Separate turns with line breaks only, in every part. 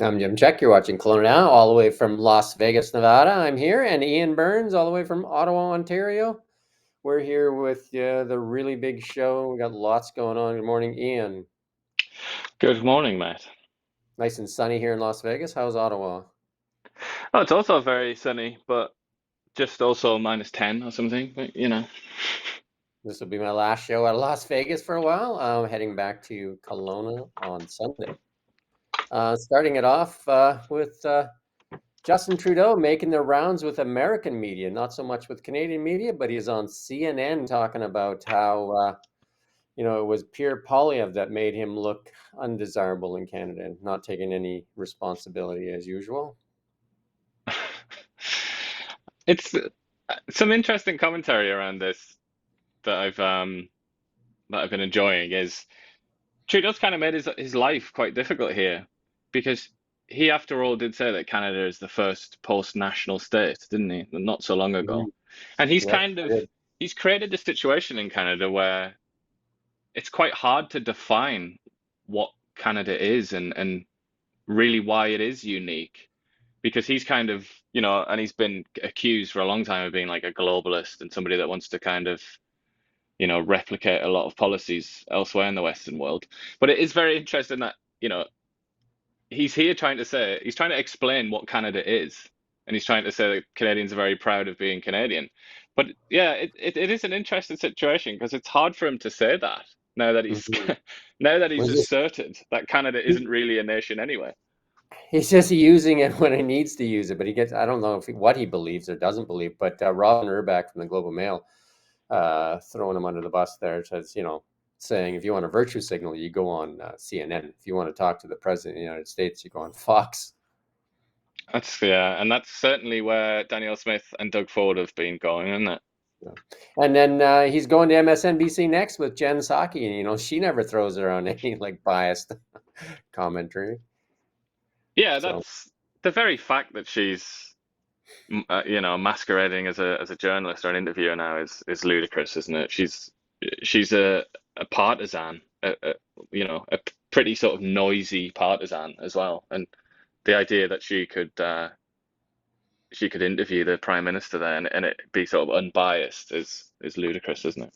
I'm Jim Check. You're watching Kelowna Now, all the way from Las Vegas, Nevada. I'm here, and Ian Burns, all the way from Ottawa, Ontario. We're here with the really big show. We got lots going on. Good morning, Ian.
Good morning, Matt.
Nice and sunny here in Las Vegas. How's Ottawa?
Oh, it's also very sunny, but just also -10 or something. But,
This will be my last show out of Las Vegas for a while. I'm heading back to Kelowna on Sunday. Starting it off with Justin Trudeau making the rounds with American media, not so much with Canadian media, but he's on CNN talking about how it was Pierre Poilievre that made him look undesirable in Canada, and not taking any responsibility as usual.
it's some interesting commentary around this that I've been enjoying is Trudeau's kind of made his life quite difficult here because he, after all, did say that Canada is the first post-national state, didn't he? Not so long ago.
Mhm.
And
Yep, I
he's created a situation in Canada where it's quite hard to define what Canada is and really why it is unique because he's kind of, and he's been accused for a long time of being like a globalist and somebody that wants to kind of, replicate a lot of policies elsewhere in the Western world. But it is very interesting that, he's here he's trying to explain what Canada is. And he's trying to say that Canadians are very proud of being Canadian. But yeah, it is an interesting situation because it's hard for him to say that now that he's
Mhm.
now that he's
Was just
asserted that Canada isn't really a nation anyway.
he's just using it when he needs to use it, but he gets I don't know what he believes or doesn't believe. But Robin Urback from the Global Mail throwing him under the bus there says, saying if you want a virtue signal, you go on CNN. If you want to talk to the president of the United States, you go on Fox.
That's yeah, and that's certainly where Danielle Smith and Doug Ford have been going, isn't it?
Yeah. And then he's going to MSNBC next with Jen Psaki, and she never throws around any like biased commentary.
Yeah,
So
that's the very fact that she's masquerading as a journalist or an interviewer now is ludicrous, isn't it? She's a partisan, a pretty sort of noisy partisan as well, and the idea that she could interview the prime minister there and it be sort of unbiased is ludicrous, isn't it?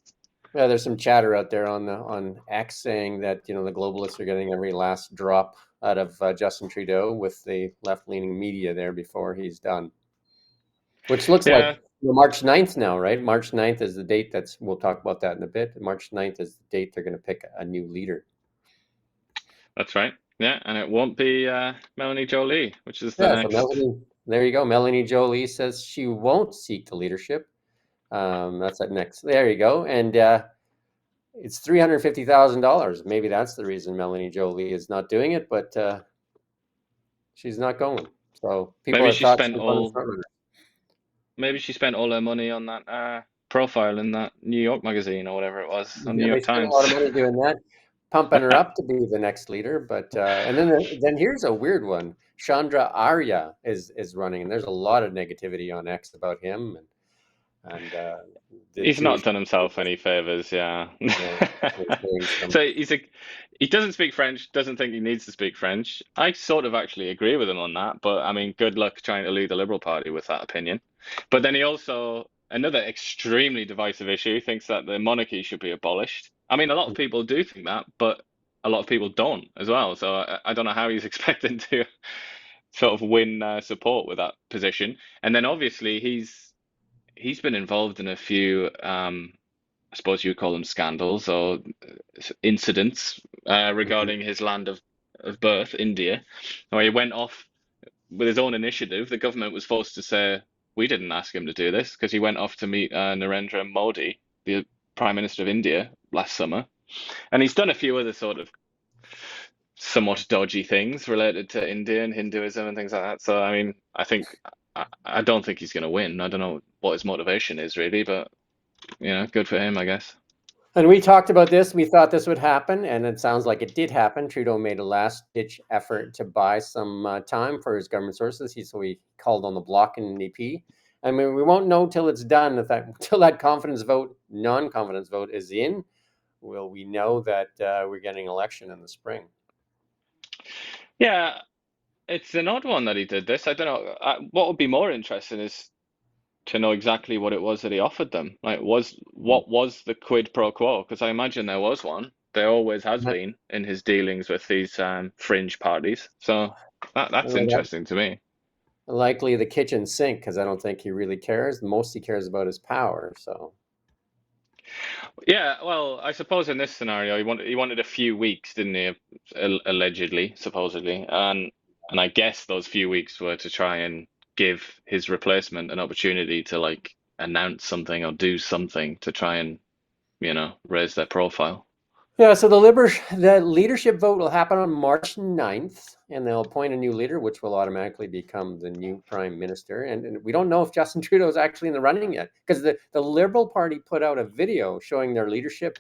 yeah, there's some chatter out there on X saying that the globalists are getting every last drop out of Justin Trudeau with the left leaning media there before he's done. Which looks like
Yeah,
March 9th now, right? March 9th is the date we'll talk about that in a bit. March 9th is the date they're going to pick a new leader.
that's right. Yeah, and it won't be Melanie Joly, which is the
Yeah, so
next.
Melanie, there you go. Melanie Joly says she won't seek the leadership. That's at next. There you go. And it's $350,000. Maybe that's the reason Melanie Joly is not doing it, but she's not going. So people
Maybe
have
she
thought
spent
she was one of the
all
front runners.
maybe she spent all her money on that profile in that New York magazine or whatever it was on New
Yeah, they
York
spent a lot of
Times.
money doing that, pumping her up to be the next leader. But and then here's a weird one. Chandra Arya is running, and there's a lot of negativity on X about him and the
He's not
Jewish.
done himself any favors, yeah.
Yeah, he's doing some.
So he doesn't speak French, doesn't think he needs to speak French. I sort of actually agree with him on that, but I mean, good luck trying to lead the Liberal Party with that opinion. But then he also, another extremely divisive issue, thinks that the monarchy should be abolished. I mean, a lot of people do think that, but a lot of people don't as well. So I don't know how he's expecting to sort of win support with that position. And then obviously he's been involved in a few, I suppose you would call them scandals or incidents regarding his land of birth, India, where he went off with his own initiative. The government was forced to say, we didn't ask him to do this because he went off to meet Narendra Modi, the Prime Minister of India, last summer. And he's done a few other sort of somewhat dodgy things related to India and Hinduism and things like that. So, I mean, I don't think he's going to win. I don't know what his motivation is really, but good for him, I guess.
And we talked about this. We thought this would happen, and it sounds like it did happen. Trudeau made a last-ditch effort to buy some time for his government sources. So he called on the Bloc and NDP. I mean, we won't know till it's done. Till that confidence vote, non-confidence vote is in, will we know that we're getting election in the spring?
Yeah, It's an odd one that he did this. I don't know. What would be more interesting is to know exactly what it was that he offered them. Like, what was the quid pro quo? Because I imagine there was one. There always has
But,
been in his dealings with these fringe parties. So that's interesting to me.
likely the kitchen sink, because I don't think he really cares. Most he cares about is power. So
Yeah, well, I suppose in this scenario, he wanted a few weeks, didn't he? Allegedly, supposedly, and I guess those few weeks were to try and give his replacement an opportunity to like announce something or do something to try and raise their profile.
yeah, so the leadership vote will happen on March 9th, and they'll appoint a new leader, which will automatically become the new prime minister. And we don't know if Justin Trudeau is actually in the running yet, because the Liberal Party put out a video showing their leadership,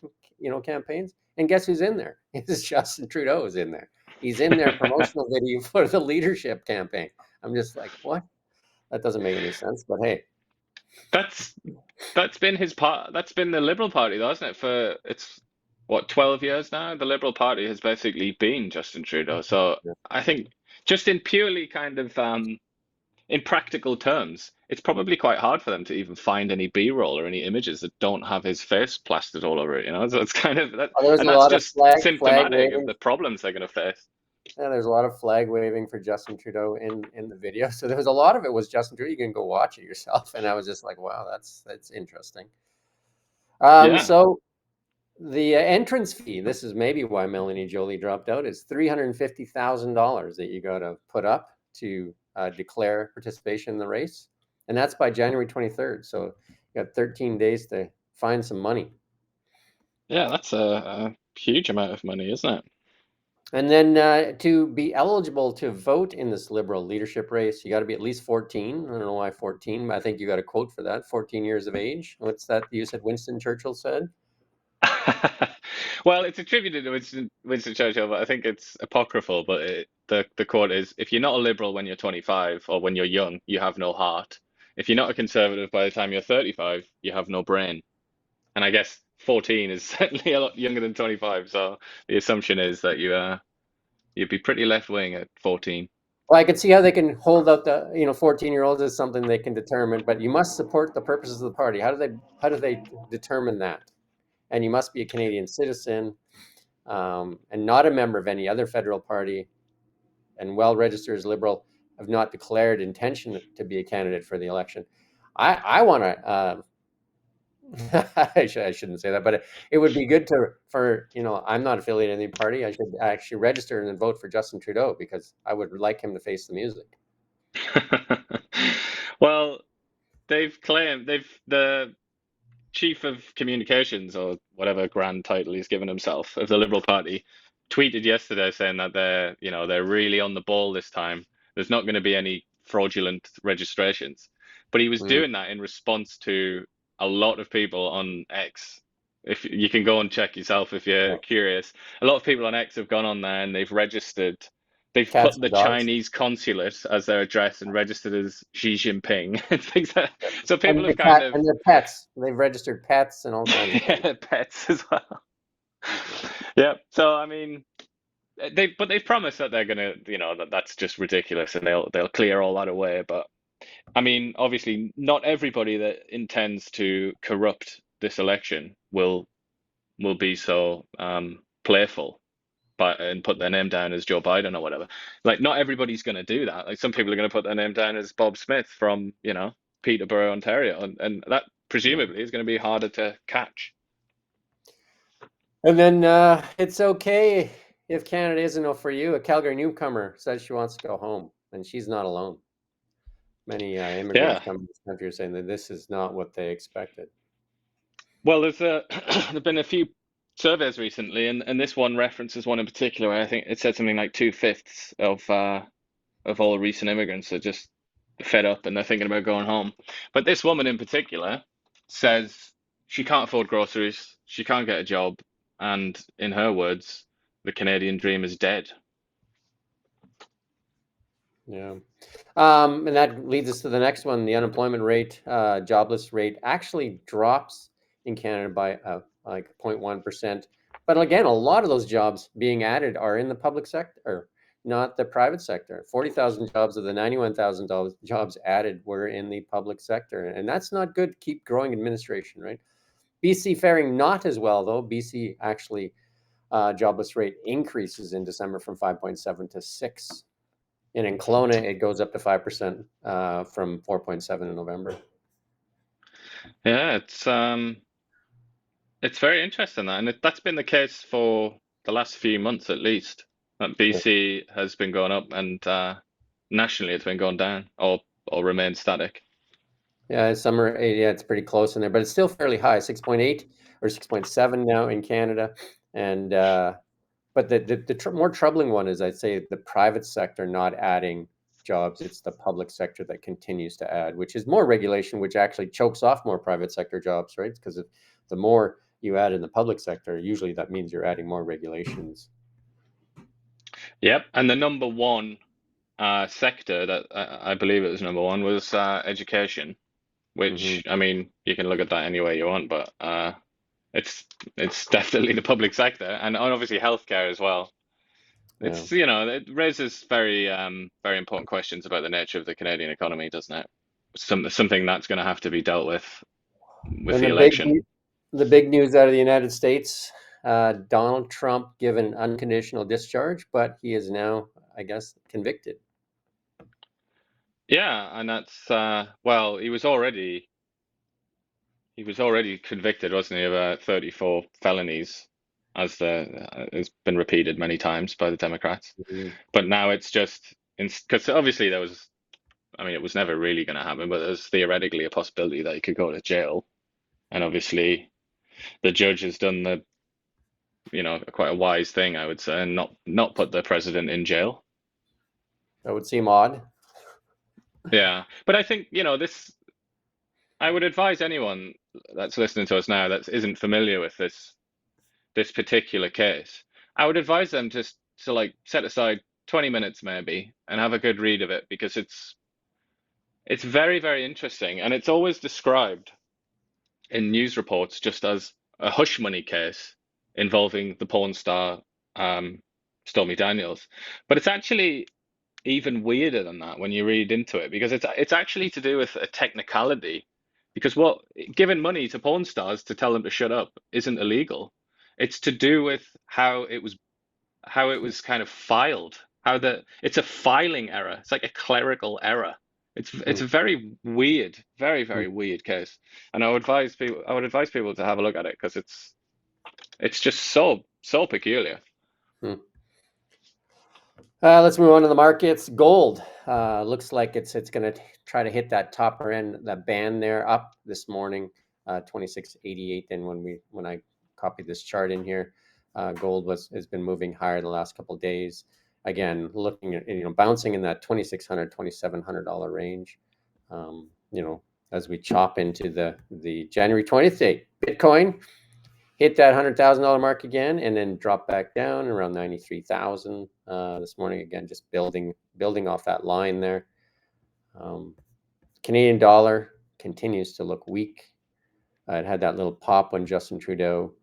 campaigns. And guess who's in there? It's Justin Trudeau is in there. He's in their promotional video for the leadership campaign. I'm just like, what? That doesn't make any sense. But hey,
That's that's been his part. That's been the Liberal Party, though, hasn't it? For it's what 12 years now. The Liberal Party has basically been Justin Trudeau. So I think just in purely kind of in practical terms, it's probably quite hard for them to even find any B-roll or any images that don't have his face plastered all over it. So it's kind of that,
there's
and
a
that's
lot of
just
flag
symptomatic of
waving.
the problems they're going to face.
Yeah, there's a lot of flag waving for Justin Trudeau in the video. So there was a lot of it was Justin Trudeau. You can go watch it yourself, and I was just like, wow, that's interesting.
Yeah,
So the entrance fee. This is maybe why Melanie Joly dropped out. Is $350,000 that you got to put up to declare participation in the race, and that's by January 23rd. So you got 13 days to find some money.
yeah, that's a huge amount of money, isn't it?
And then to be eligible to vote in this Liberal leadership race, you got to be at least 14. I don't know why 14, but I think you got a quote for that 14 years of age. What's that you said Winston Churchill said?
Well, it's attributed to Winston Churchill, but I think it's apocryphal. But the quote is, "If you're not a liberal when you're 25 or when you're young, you have no heart. If you're not a conservative by the time you're 35, you have no brain." And I guess 14 is certainly a lot younger than 25. So the assumption is that you'd be pretty left wing at 14.
Well, I could see how they can hold out the 14-year-olds as something they can determine, but you must support the purposes of the party. How do they determine that? And you must be a Canadian citizen and not a member of any other federal party and well registered as liberal, have not declared intention to be a candidate for the election. I want to. I shouldn't say that, but it would be good I'm not affiliated in any party. I should actually register and then vote for Justin Trudeau because I would like him to face the music.
Well, the chief of communications or whatever grand title he's given himself of the Liberal Party tweeted yesterday saying that they're really on the ball this time. There's not going to be any fraudulent registrations. But he was
Mm,
doing that in response to a lot of people on X. If you can go and check yourself if you're
yeah.
curious, a lot of people on X have gone on there and they've registered. They've
Cats
put the
and dogs.
Chinese consulate as their address and registered as Xi Jinping and things like that. So
And
people
the
have kind
cat
of
and their pets. They've registered pets and all kinds of things.
pets as well. Yeah. So I mean, they've promised that they're gonna, that's just ridiculous, and they'll clear all that away. But I mean, obviously, not everybody that intends to corrupt this election will be so playful, but and put their name down as Joe Biden or whatever. Like, not everybody's gonna do that. Like, some people are gonna put their name down as Bob Smith from, Peterborough, Ontario, and that
Yeah.
presumably is going to be harder to catch.
And then it's okay if Canada isn't enough for you. A Calgary newcomer says she wants to go home, and she's not alone. Many immigrants
Yeah.
come to this country are saying that this is not what they expected.
Well, there've been a few surveys recently, and this one references one in particular where I think it said something like 2/5 of all recent immigrants are just fed up and they're thinking about going home. But this woman in particular says she can't afford groceries, she can't get a job, and in her words, the Canadian dream is dead.
Yeah. And that leads us to the next one. The unemployment rate, jobless rate actually drops in Canada by like 0.1%. But again, a lot of those jobs being added are in the public sector, or not the private sector. 40,000 jobs of the 91,000 jobs added were in the public sector. And that's not good to keep growing administration, right? BC faring not as well, though. BC actually jobless rate increases in December from 5.7 to 6. And in Kelowna, it goes up to 5% from 4.7 in November.
Yeah, it's very interesting that, and that's been the case for the last few months at least. That
Yeah.
BC has been going up, and nationally it's been going down or remained static.
Yeah, summer, yeah, it's pretty close in there, but it's still fairly high, 6.8 or 6.7 now in Canada. And but the more troubling one is, I'd say, the private sector not adding jobs. It's the public sector that continues to add, which is more regulation, which actually chokes off more private sector jobs, right? Because the more you add in the public sector, usually that means you're adding more regulations.
Yep, and the number one sector that I believe it was number one was education,
Hmm.
which I mean you can look at that any way you want, but it's it's definitely the public sector, and obviously healthcare as well.
Yeah.
It's it raises very important questions about the nature of the Canadian economy, doesn't it? Something that's going to have to be dealt with
And
the election.
the big news out of the United States, Donald Trump given unconditional discharge, but he is now, I guess, convicted.
Yeah, and that's well, he was already convicted, wasn't he, of 34 felonies, as it's been repeated many times by the Democrats.
Mhm.
But now it's just because obviously I mean, it was never really going to happen, but there's theoretically a possibility that he could go to jail. And obviously, the judge has done quite a wise thing, I would say, and not put the president in jail.
That would seem odd.
Yeah, but I think this. I would advise anyone that's listening to us now that isn't familiar with this particular case. I would advise them to like set aside 20 minutes maybe and have a good read of it, because it's very, very interesting, and it's always described in news reports just as a hush money case involving the porn star um, Stormy Daniels. But it's actually even weirder than that when you read into it, because it's actually to do with a technicality. Because giving money to porn stars to tell them to shut up isn't illegal. It's to do with how it was kind of filed. It's a filing error. It's like a clerical error. It's a very weird, very, very weird case. And I would advise people to have a look at it, because it's just so peculiar.
Let's move on to the markets. Gold looks like it's going to try to hit that topper end, that band there, up this morning, 26.88. And when I copied this chart in here, gold has been moving higher the last couple of days. Again, looking at bouncing in that $2,600 $2,700 range. As we chop into the January 20th date, Bitcoin hit that $100,000 mark again, and then drop back down around 93,000 this morning. Again, just building off that line there. Canadian dollar continues to look weak. It had that little pop when Justin Trudeau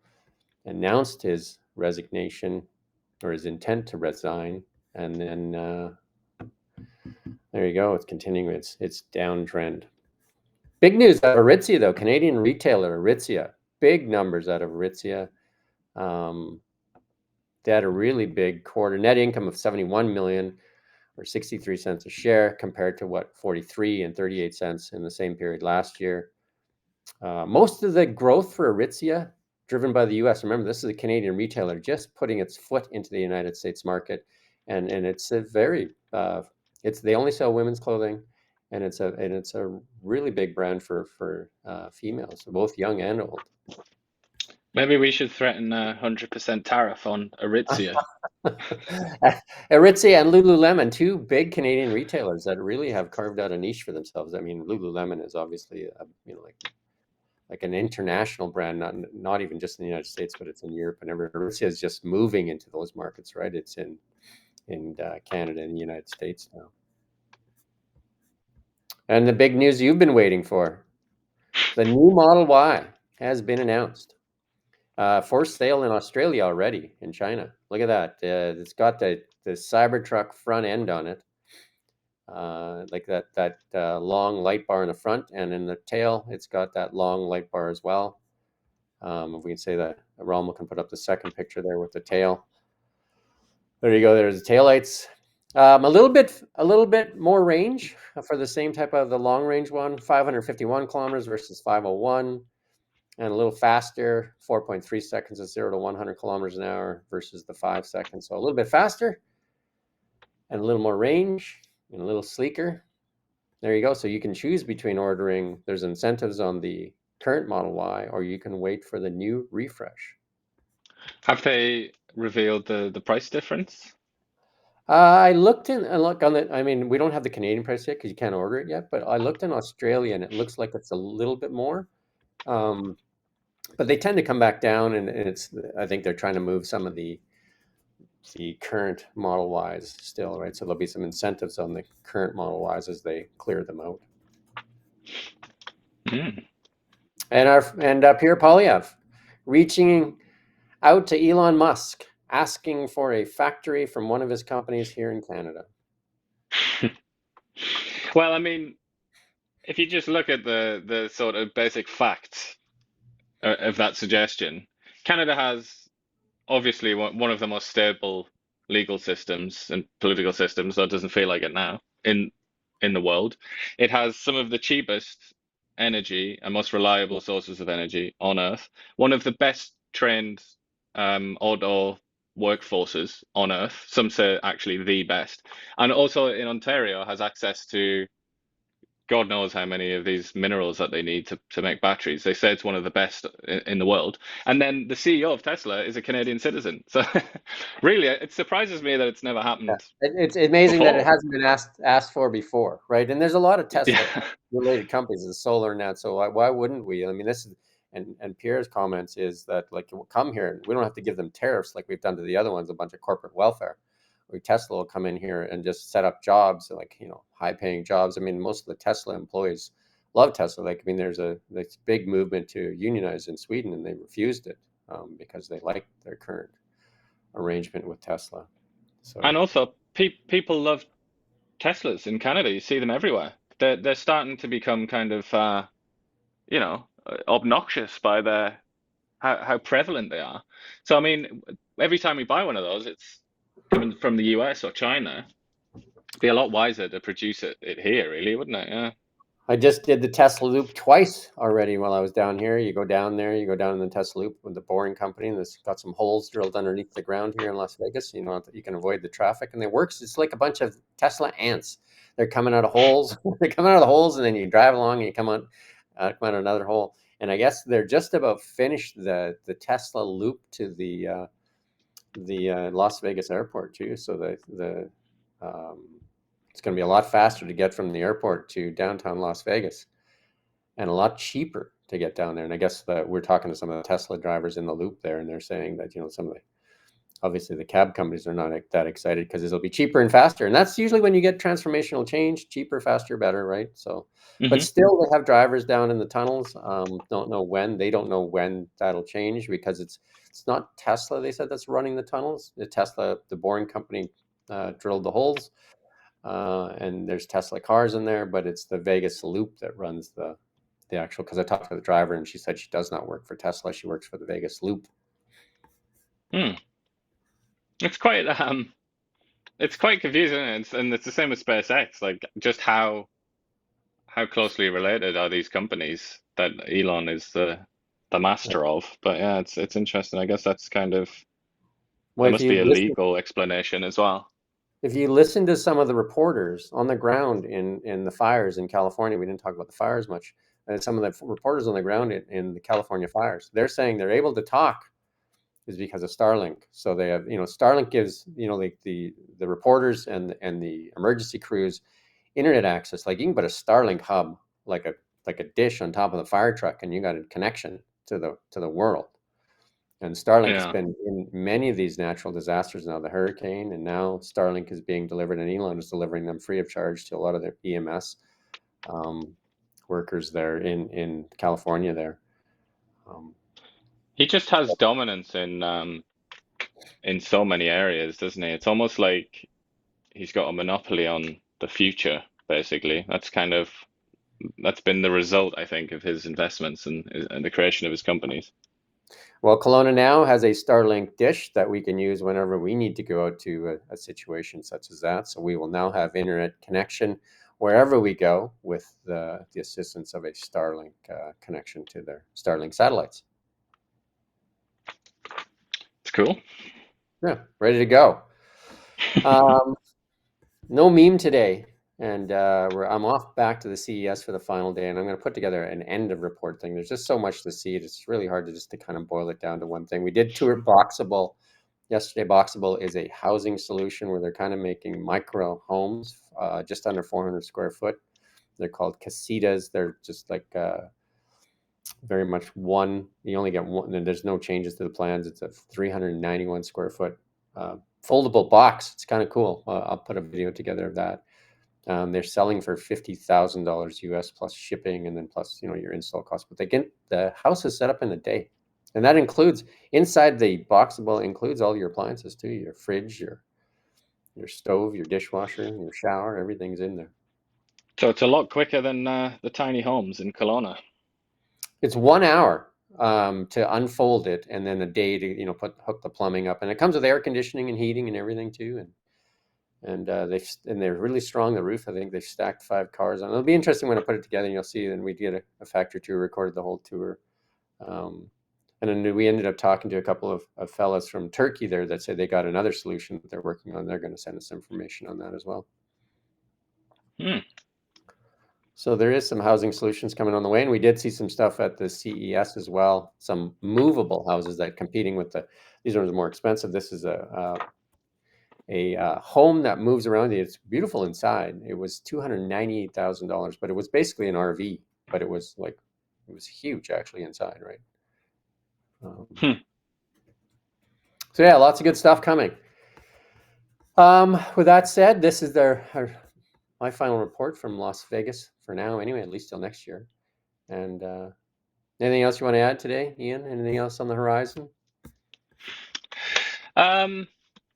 announced his resignation, or his intent to resign, and then there you go. It's continuing its downtrend. Big news out of Aritzia, though. Canadian retailer Aritzia. Big numbers out of Aritzia. They had a really big quarter. Net income of 71 million, or 63 cents a share, compared to 43 and 38 cents in the same period last year. Most of the growth for Aritzia driven by the U.S. Remember, this is a Canadian retailer just putting its foot into the United States market, and it's a very they only sell women's clothing, and it's a really big brand for females, both young and old.
Maybe we should threaten 100% tariff on Aritzia.
Aritzia and Lululemon, two big Canadian retailers that really have carved out a niche for themselves. I mean, Lululemon is obviously like an international brand, not even just in the United States, but it's in Europe and everywhere. Aritzia is just moving into those markets, right? It's in Canada and the United States now. And the big news you've been waiting for: the new Model Y has been announced. For sale in Australia already, in China. Look at that. It's got the Cybertruck front end on it, like that long light bar in the front, and in the tail, it's got that long light bar as well. If we can say that, Rommel can put up the second picture there with the tail. There you go. There's the taillights. A little bit more range for the same type of the long range one, 551 kilometers versus 501, and a little faster, 4.3 seconds of 0 to 100 kilometers an hour versus the 5 seconds. So a little bit faster and a little more range and a little sleeker. There you go. So you can choose between ordering. There's incentives on the current Model Y, or you can wait for the new refresh.
Have they revealed the price difference?
I looked in and look on the. I mean, we don't have the Canadian price yet because you can't order it yet. But I looked in Australia, and it looks like it's a little bit more. Um, but they tend to come back down, and it's. I think they're trying to move some of the current Model Ys still, right? So there'll be some incentives on the current Model Ys as they clear them out.
Mm.
And Pierre Polyev reaching out to Elon Musk, asking for a factory from one of his companies here in Canada.
Well, I mean, if you just look at the sort of basic facts of that suggestion, Canada has obviously one of the most stable legal systems and political systems, though it doesn't feel like it now, in the world. It has some of the cheapest energy and most reliable sources of energy on Earth. One of the best trained outdoor workforces on Earth. Some say actually the best. And also in Ontario has access to God knows how many of these minerals that they need to make batteries. They say it's one of the best in the world. And then the CEO of Tesla is a Canadian citizen. So really, it surprises me that it's never
Yeah.
happened
It's amazing that it
before.
hasn't been asked for before, right? And there's a lot of Tesla
Yeah.
related companies in solar now, so why wouldn't we? I mean, this is and Pierre's comments is that like we'll come here, we don't have to give them tariffs like we've done to the other ones, a bunch of corporate welfare. Where Tesla will come in here and just set up jobs, like high paying jobs. I mean, most of the Tesla employees love Tesla. Like, I mean, there's this big movement to unionize in Sweden, and they refused it because they like their current arrangement with Tesla.
And
So.
also, people love Teslas in Canada. You see them everywhere. They're starting to become kind of obnoxious by their how prevalent they are. So I mean, every time we buy one of those, it's coming from the US or China. Be a lot wiser to produce it here, really, wouldn't it? Yeah.
I just did the Tesla Loop twice already while I was down here. You go down there, you go down in the Tesla Loop with the boring company, and it's got some holes drilled underneath the ground here in Las Vegas. You can avoid the traffic, and it works. It's like a bunch of Tesla ants. They're coming out of holes. They're coming out of the holes, and then you drive along, and you come out another hole. And I guess they're just about finished the Tesla Loop to the Las Vegas airport too. So the um, it's going to be a lot faster to get from the airport to downtown Las Vegas, and a lot cheaper to get down there. And I guess that we're talking to some of the Tesla drivers in the loop there, and they're saying that some of the obviously the cab companies are not that excited because it'll be cheaper and faster. And that's usually when you get transformational change: cheaper, faster, better, right? So, but
Hmm.
still, they have drivers down in the tunnels. Don't know when. They don't know when that'll change because it's not Tesla. They said that's running the tunnels. The Tesla, the boring company, drilled the holes, and there's Tesla cars in there, but it's the Vegas Loop that runs the actual. Because I talked to the driver, and she said she does not work for Tesla. She works for the Vegas Loop.
Hmm. It's quite it's quite confusing, and it's the same with SpaceX. Like just how closely related are these companies that Elon is the master of? But yeah, it's interesting. I guess that's kind of
Well,
there must be a legal explanation as well.
if you listen to some of the reporters on the ground in the fires in California, we didn't talk about the fires much. And some of the reporters on the ground in the California fires, they're saying they're able to talk is because of Starlink. So they have, Starlink gives, like the reporters and the emergency crews internet access. Like you can put a Starlink hub, like a dish on top of the fire truck, and you got a connection to the world. And Starlink has
Yeah.
been in many of these natural disasters now, the hurricane, and now Starlink is being delivered, and Elon is delivering them free of charge to a lot of their EMS um, workers there in California there. Um,
He just has dominance in so many areas, doesn't he? It's almost like he's got a monopoly on the future, basically. That's been the result, I think, of his investments and the creation of his companies.
Well, Kelowna now has a Starlink dish that we can use whenever we need to go out to a situation such as that. So we will now have internet connection wherever we go with the assistance of a Starlink connection to their Starlink satellites.
It's cool.
Yeah, ready to go. Um, no meme today, and I'm off back to the CES for the final day, and I'm going to put together an end of report thing. There's just so much to see; it's really hard to kind of boil it down to one thing. We did tour Boxable yesterday. Boxable is a housing solution where they're kind of making micro homes, just under 400 square foot. They're called casitas. They're just like very much one. You only get one, and there's no changes to the plans. It's a 391 square foot foldable box. It's kind of cool. I'll put a video together of that. They're selling for $50,000 US plus shipping, and then plus your install cost. But the house is set up in a day, and that includes inside the Boxable includes all your appliances too. Your fridge, your stove, your dishwasher, your shower. Everything's in there.
So it's a lot quicker than the tiny homes in Kelowna.
It's 1 hour to unfold it, and then a day to hook the plumbing up, and it comes with air conditioning and heating and everything too, and they're really strong. The roof, I think they've stacked 5 cars on. It'll be interesting when I put it together, and you'll see. And we did a factory tour, recorded the whole tour, um, and then we ended up talking to a couple of fellas from Turkey there that said they got another solution that they're working on. They're going to send us information on that as well.
Hmm.
So there is some housing solutions coming on the way, and we did see some stuff at the CES as well. Some movable houses that competing with these ones are more expensive. This is a home that moves around. It's beautiful inside. It was $298,000, but it was basically an RV. But it was huge actually inside, right?
Hmm.
So yeah, lots of good stuff coming. With that said, this is my final report from Las Vegas for now. Anyway, at least till next year. And anything else you want to add today, Ian? Anything else on the horizon?
Um,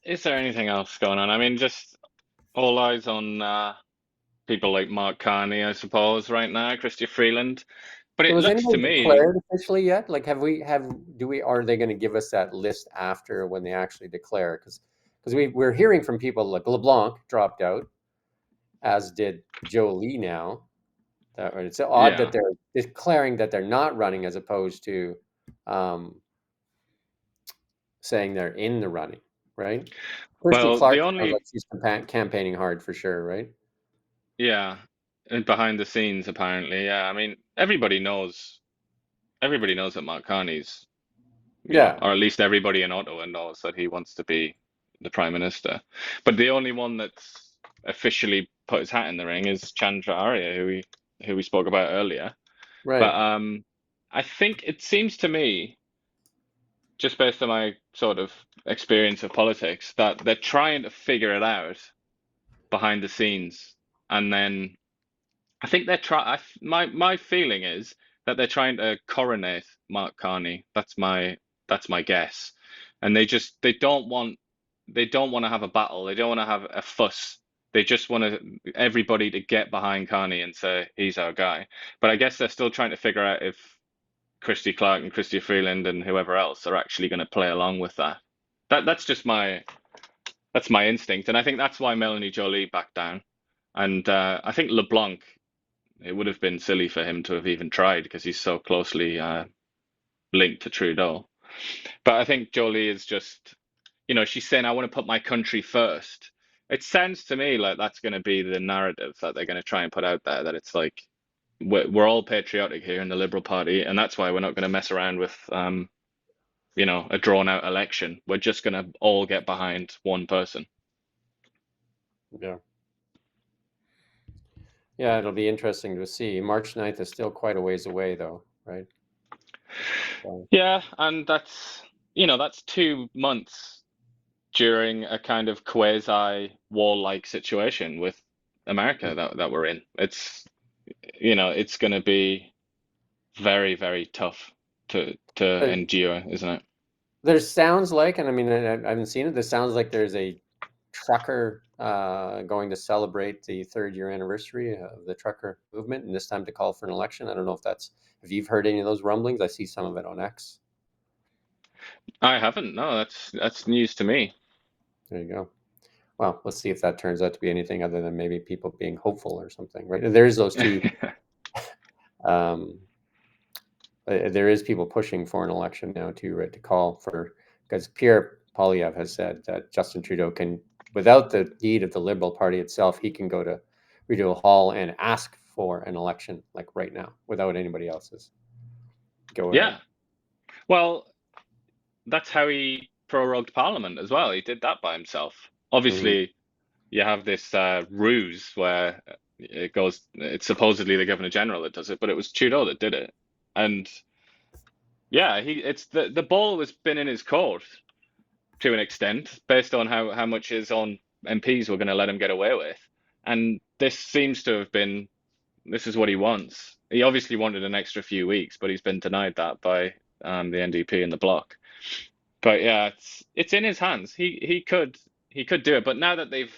is there anything else going on? I mean, just all eyes on people like Mark Carney, I suppose, right now, Chrystia Freeland. But
So
it
has
looks to
anyone
me,
declared officially yet? Like, are they going to give us that list after when they actually declare? Because we're hearing from people like LeBlanc dropped out, as did Joly now. It's odd that
yeah.
they're declaring that they're not running as opposed to um, saying they're in the running, right? Kirsty
Well,
Clark
the
sounds like
only,
she's campaigning hard for sure, right?
yeah, and behind the scenes, apparently, yeah. I mean, everybody knows that Mark Carney's,
Yeah,
or at least everybody in Ottawa knows that he wants to be the Prime Minister. But the only one that's officially put his hat in the ring is Chandra Arya, who we spoke about earlier. But
right.
I think it seems to me, just based on my sort of experience of politics, that they're trying to figure it out behind the scenes, and then I think they're try. My feeling is that they're trying to coronate Mark Carney. That's my guess, and they don't want to have a battle. They don't want to have a fuss. They just want everybody to get behind Carney and say he's our guy. But I guess they're still trying to figure out if Christy Clark and Christy Freeland and whoever else are actually going to play along with that. That's my instinct, and I think that's why Melanie Joly backed down. And I think LeBlanc, it would have been silly for him to have even tried because he's so closely linked to Trudeau. But I think Jolie is just, she's saying, I want to put my country first. It sounds to me like that's going to be the narrative that they're going to try and put out there, that it's like, we're all patriotic here in the Liberal Party, and that's why we're not going to mess around with, a drawn out election. We're just going to all get behind one person.
Yeah. Yeah, it'll be interesting to see. March 9th is still quite a ways away, though, right? So,
Yeah, and that's 2 months during a kind of quasi war-like situation with America that we're in. It's going to be very, very tough to
uh,
endure, isn't it?
There sounds like, and I mean, I haven't seen it. There sounds like there's a trucker going to celebrate the 3rd-year anniversary of the trucker movement, and this time to call for an election. I don't know if you've heard any of those rumblings. I see some of it on X.
I haven't. No, that's news to me.
There you go. Well, let's see if that turns out to be anything other than maybe people being hopeful or something, right? There's those two. Um, there is people pushing for an election now too, right? To call for, because Pierre Poilievre has said that Justin Trudeau can, without the deed of the Liberal Party itself, he can go to Rideau Hall and ask for an election, like right now, without anybody else's go ahead.
Yeah. Well, that's how he prorogued Parliament as well. He did that by himself. Obviously, you have this ruse where it's supposedly the Governor General that does it, but it was Trudeau that did it. And yeah, it's the ball has been in his court to an extent, based on how much his own MPs were going to let him get away with. And this seems to have been, this is what he wants. He obviously wanted an extra few weeks, but he's been denied that by the NDP and the Bloc. But yeah, it's in his hands. He could do it. But now that they've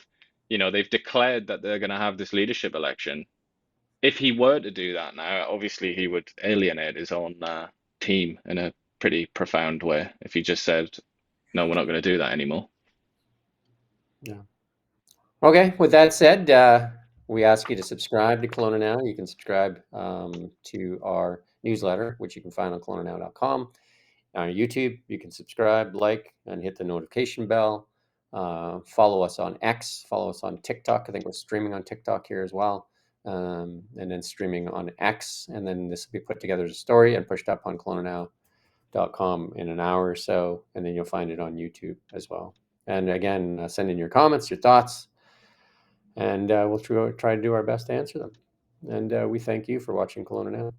declared that they're going to have this leadership election, if he were to do that now, obviously he would alienate his own team in a pretty profound way. If he just said, "No, we're not going to do that anymore."
Yeah. Okay. With that said, we ask you to subscribe to Kelowna Now. You can subscribe to our newsletter, which you can find on KelownaNow.com. On YouTube, you can subscribe, like, and hit the notification bell. Follow us on X. Follow us on TikTok. I think we're streaming on TikTok here as well. And then streaming on X. And then this will be put together as a story and pushed up on KelownaNow.com in an hour or so. And then you'll find it on YouTube as well. And again, send in your comments, your thoughts, and we'll try to do our best to answer them. And we thank you for watching Kelowna Now.